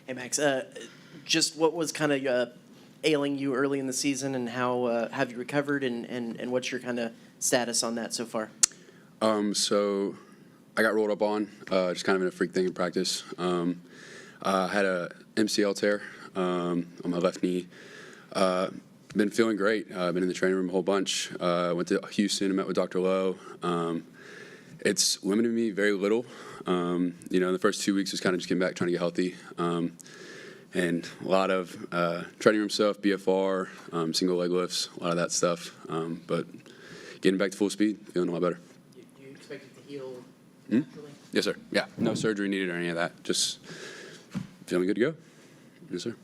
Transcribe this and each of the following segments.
Hey, Max. Just what was kind of ailing you early in the season, and how have you recovered, and what's your kind of status on that so far? So I got rolled up on, just kind of in a freak thing in practice. I had a MCL tear on my left knee. Been feeling great. Been in the training room a whole bunch. Went to Houston and met with Dr. Lowe. It's limited me very little. The first 2 weeks was kind of just getting back, trying to get healthy. And a lot of training room stuff, BFR, single leg lifts, a lot of that stuff. But getting back to full speed, feeling a lot better. Do you expect it to heal naturally? Yes, sir. Yeah, no surgery needed or any of that. Just feeling good to go. Yes, sir.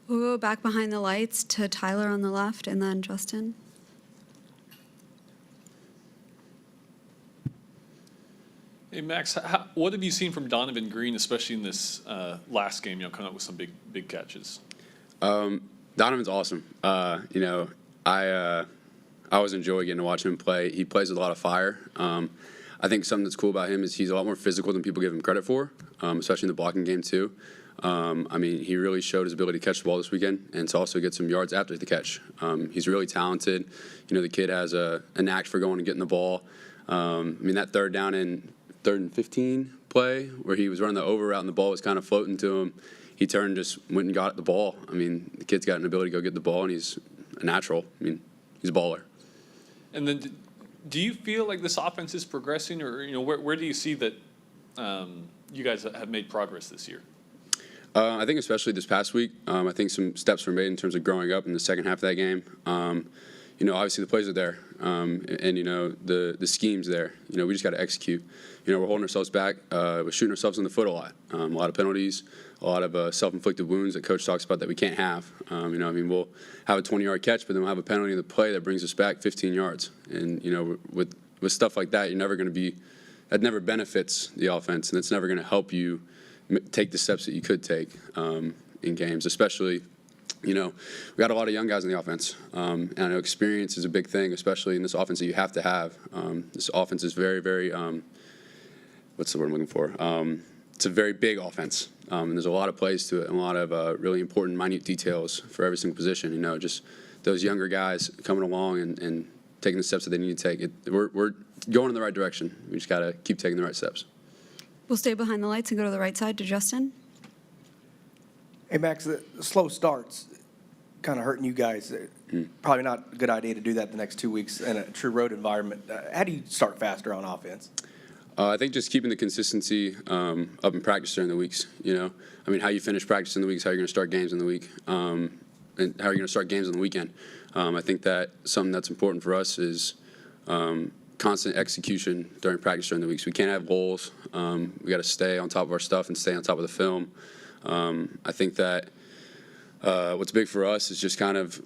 We'll go back behind the lights to Tyler on the left, and then Justin. Hey, Max, what have you seen from Donovan Green, especially in this last game, coming up with some big catches? Donovan's awesome. I always enjoy getting to watch him play. He plays with a lot of fire. I think something that's cool about him is he's a lot more physical than people give him credit for, especially in the blocking game too. He really showed his ability to catch the ball this weekend and to also get some yards after the catch. He's really talented. The kid has a knack for going and getting the ball. That third and 15 play where he was running the over route and the ball was kind of floating to him, he turned, just went and got the ball. The kid's got an ability to go get the ball, and he's a natural. He's a baller. And then do you feel like this offense is progressing, or where do you see that you guys have made progress this year? I think especially this past week, I think some steps were made in terms of growing up in the second half of that game. Obviously the plays are there, and the scheme's there. We just got to execute. We're holding ourselves back. We're shooting ourselves in the foot a lot of penalties, a lot of self-inflicted wounds that Coach talks about that we can't have. We'll have a 20-yard catch, but then we'll have a penalty in the play that brings us back 15 yards. And with stuff like that, you're never going to be. That never benefits the offense, and it's never going to help you take the steps that you could take in games, especially. We got a lot of young guys in the offense, and I know experience is a big thing, especially in this offense that you have to have. This offense is very, very, what's the word I'm looking for? It's a very big offense, and there's a lot of plays to it and a lot of really important, minute details for every single position. Just those younger guys coming along and taking the steps that they need to take. We're going in the right direction. We just got to keep taking the right steps. We'll stay behind the lights and go to the right side to Justin. Hey, Max, the slow starts kind of hurting you guys. Probably not a good idea to do that the next 2 weeks in a true road environment. How do you start faster on offense? I think just keeping the consistency up in practice during the weeks. How you finish practice in the weeks, how you're going to start games in the week, and how you're going to start games on the weekend. I think that something that's important for us is constant execution during practice during the weeks. We can't have goals. We got to stay on top of our stuff and stay on top of the film. I think that what's big for us is just kind of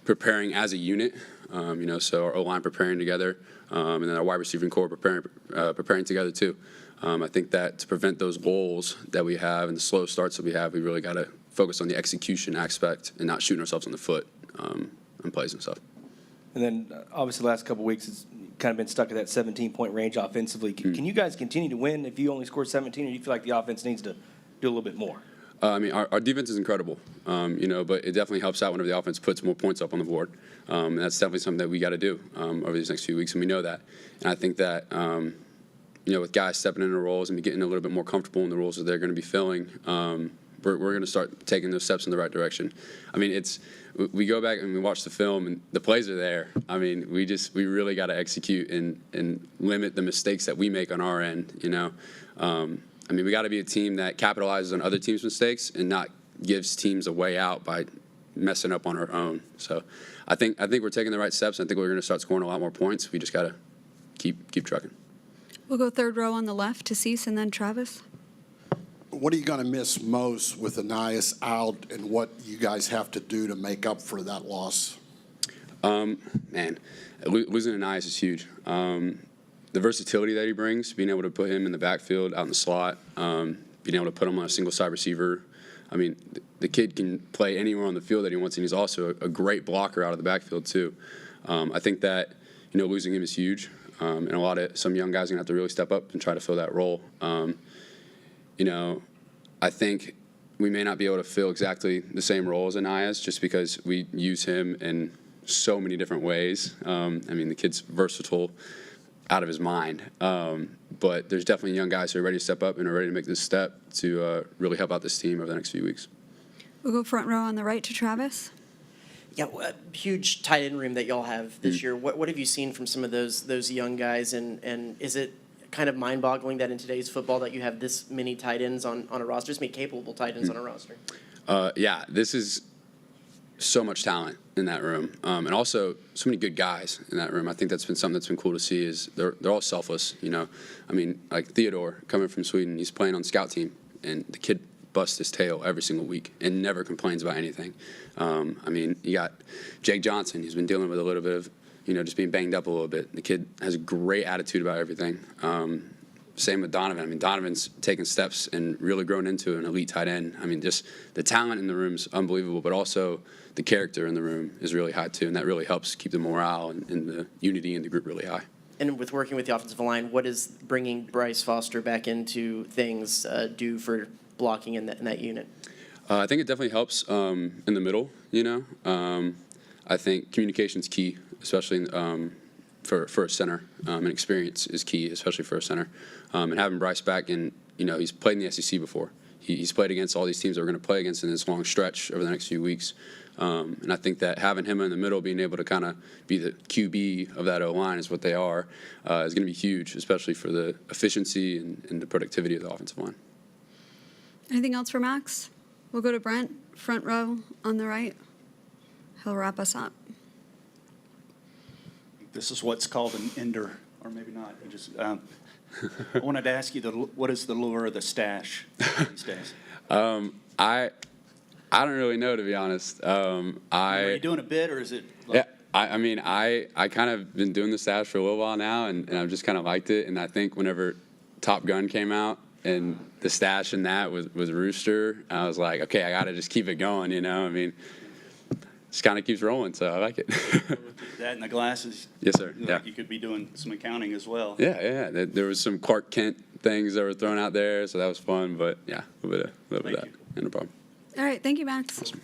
preparing as a unit, so our O-line preparing together, and then our wide receiving core preparing together too. I think that to prevent those goals that we have and the slow starts that we have, we really got to focus on the execution aspect and not shooting ourselves in the foot on plays and stuff. And then, obviously, the last couple of weeks, it's kind of been stuck at that 17-point range offensively. Can you guys continue to win if you only score 17, or do you feel like the offense needs to do a little bit more? Our defense is incredible, but it definitely helps out whenever the offense puts more points up on the board. And that's definitely something that we got to do over these next few weeks, and we know that. And I think that, with guys stepping into roles and getting a little bit more comfortable in the roles that they're going to be filling, we're going to start taking those steps in the right direction. We go back and we watch the film, and the plays are there. We really got to execute and limit the mistakes that we make on our end, we got to be a team that capitalizes on other teams' mistakes and not gives teams a way out by messing up on our own. So I think we're taking the right steps. I think we're going to start scoring a lot more points. We just got to keep trucking. We'll go third row on the left to Cease, and then Travis. What are you going to miss most with Anias out, and what you guys have to do to make up for that loss? Losing Anias is huge. The versatility that he brings, being able to put him in the backfield, out in the slot, being able to put him on a single side receiver. The kid can play anywhere on the field that he wants, and he's also a great blocker out of the backfield too. I think that losing him is huge, and some young guys are gonna have to really step up and try to fill that role. I think we may not be able to fill exactly the same role as Anais just because we use him in so many different ways. I mean, the kid's versatile out of his mind. But there's definitely young guys who are ready to step up and are ready to make this step to really help out this team over the next few weeks. We'll go front row on the right to Travis. Yeah, huge tight end room that y'all have this year. What have you seen from some of those young guys, and is it kind of mind-boggling that in today's football that you have this many tight ends on a roster, this many capable tight ends on a roster? Yeah, this is so much talent in that room, and also so many good guys in that room. I think that's been something that's been cool to see. Is they're all selfless, you know. I mean, like Theodore coming from Sweden, he's playing on the scout team, and the kid busts his tail every single week and never complains about anything. I mean, you got Jake Johnson. He's been dealing with a little bit of, you know, just being banged up a little bit. The kid has a great attitude about everything. Same with Donovan. I mean, Donovan's taken steps and really grown into an elite tight end. I mean, just the talent in the room is unbelievable, but also the character in the room is really high too, and that really helps keep the morale and the unity in the group really high. And with working with the offensive line, what is bringing Bryce Foster back into things do for blocking in that unit? I think it definitely helps in the middle, you know. I think communication's key, especially for a center, and experience is key, especially for a center. And having Bryce back, and you know, he's played in the SEC before. He's played against all these teams that we're going to play against in this long stretch over the next few weeks. And I think that having him in the middle, being able to kind of be the QB of that O-line is what they are, is going to be huge, especially for the efficiency and the productivity of the offensive line. Anything else for Max? We'll go to Brent, front row on the right. He'll wrap us up. This is what's called an ender, or maybe not. I wanted to ask you, what is the lure of the stash these days? I don't really know, to be honest. Are you doing a bit, or is it? Yeah, I mean, I kind of been doing the stash for a little while now, and I've just kind of liked it. And I think whenever Top Gun came out and the stash in that was Rooster, I was like, okay, I got to just keep it going, you know? I mean, just kind of keeps rolling, so I like it. That and the glasses. Yes, sir. Like Yeah. you could be doing some accounting as well. Yeah. There was some Clark Kent things that were thrown out there, so that was fun. But yeah, a little bit of Thank that. you. No problem. All right, thank you, Max. Awesome.